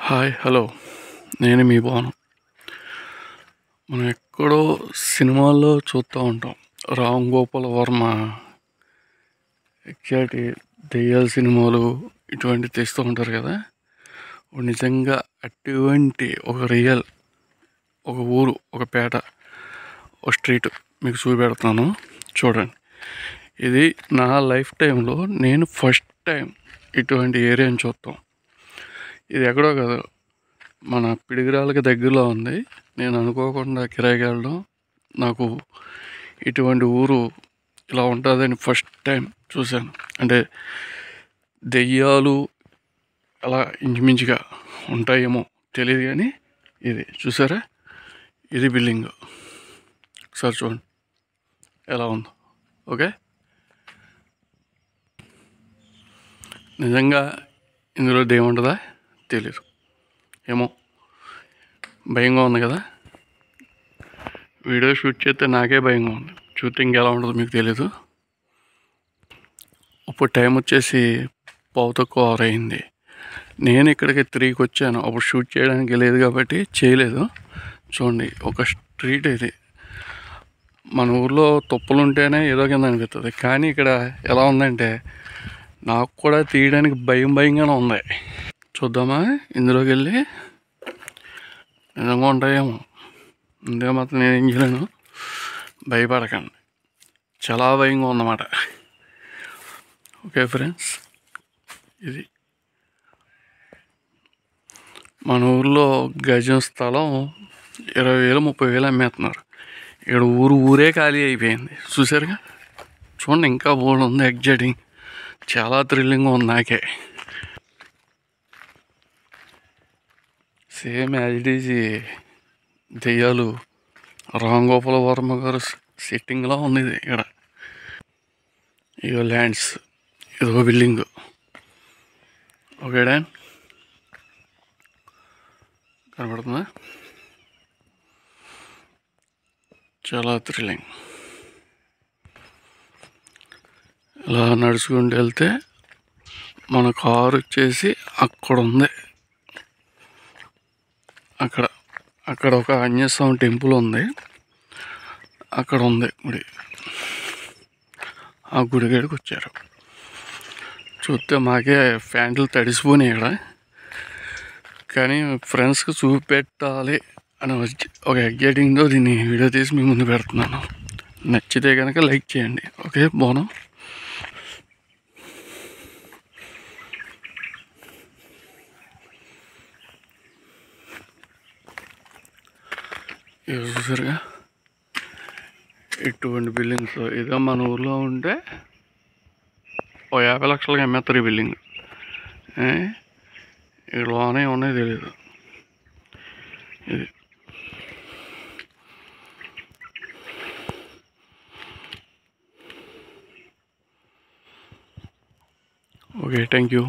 Hi hello నేను మీ బాను. మనం ఎక్కడో సినిమాల్లో చూస్తూ ఉంటాం. రామ్ గోపాల్ వర్మ ఎగ్జాక్ట్ దెయ్యాల సినిమాలు ఇటువంటి తీస్తూ ఉంటారు కదా. నిజంగా అటువంటి ఒక రియల్ ఒక ఊరు, ఒక పేట, ఒక స్ట్రీట్ మీకు చూపెడుతున్నాను, చూడండి. ఇది నా లైఫ్ టైంలో నేను ఫస్ట్ టైం ఇటువంటి ఏరియాని చూస్తాం. ఇది ఎక్కడో కాదు, మన పిడిగిరాలకి దగ్గరలో ఉంది. నేను అనుకోకుండా కిరాయికి వెళ్ళడం, నాకు ఇటువంటి ఊరు ఇలా ఉంటుందని ఫస్ట్ టైం చూశాను. అంటే దెయ్యాలు అలా ఇంచుమించుగా ఉంటాయేమో తెలియదు, కానీ ఇది చూసారా, ఇది బిల్డింగ్. ఒకసారి చూడండి ఎలా ఉందో. ఓకే, నిజంగా ఇందులో దెయ్యం ఉంటుందా తెలీదు, ఏమో భయంగా ఉంది కదా. వీడియో షూట్ చేస్తే నాకే భయంగా ఉంది, చూస్తే ఇంకెలా ఉంటుందో మీకు తెలీదు. ఇప్పుడు టైం వచ్చేసి 5:15 అయింది. నేను ఇక్కడికి 3కి వచ్చాను. అప్పుడు షూట్ చేయడానికి లేదు కాబట్టి చేయలేదు. చూడండి, ఒక స్ట్రీట్ ఇది. మన ఊర్లో తుప్పలు ఉంటేనే ఏదో కింద అనిపిస్తుంది, కానీ ఇక్కడ ఎలా ఉందంటే నాకు కూడా తీయడానికి భయంగానే ఉంది. చూద్దామా ఇందులోకి వెళ్ళి, నిజంగా ఉంటాయేమో. ఇందులో మాత్రం నేను ఏం చేయలేను, భయపడకండి, చాలా భయంగా ఉందన్నమాట. ఓకే ఫ్రెండ్స్, ఇది మన ఊర్లో గజం స్థలం 20,000 30,000 అమ్మేస్తున్నారు. ఇక్కడ ఊరే ఖాళీ అయిపోయింది. చూసారుగా, చూడండి, ఇంకా బోర్డు ఉంది. ఎగ్జైటింగ్, చాలా థ్రిల్లింగ్గా ఉంది నాకే. సేమ్ యాజ్ ఇట్ ఈజ్ దెయ్యాలు రామ్ గోపాల్ వర్మ గారు సెట్టింగ్లా ఉంది ఇది. ఇక్కడ ఇగో ల్యాండ్స్, ఇదో బిల్డింగ్. ఓకే డాన్, కనపడుతుందా? చాలా థ్రిల్లింగ్. ఇలా నడుచుకుంటూ వెళ్తే మన కారు వచ్చేసి అక్కడ ఉంది. అక్కడ ఒక ఆంజనేయస్వామి టెంపుల్ ఉంది, అక్కడ ఉంది గుడి. ఆ గుడి కాడికి వచ్చారు. చూస్తే మాకే ఫ్యాంట్లు తడిసిపోయినాయి ఇక్కడ, కానీ ఫ్రెండ్స్కి చూపెట్టాలి అని వచ్చి ఒక ఎగ్జైటింగ్తో దీన్ని వీడియో తీసి మీ ముందు పెడుతున్నాను. నచ్చితే కనుక లైక్ చేయండి. ఓకే, బాను. చూసారుగా, ఇటువంటి బిల్డింగ్స్ ఇదో మన ఊర్లో ఉంటే ఓ 50 లక్షలకి అమ్మేస్తారు ఈ బిల్డింగ్. ఇక్కడ లోనే ఉన్నాయి తెలీదు. ఇది ఓకే, థ్యాంక్ యూ.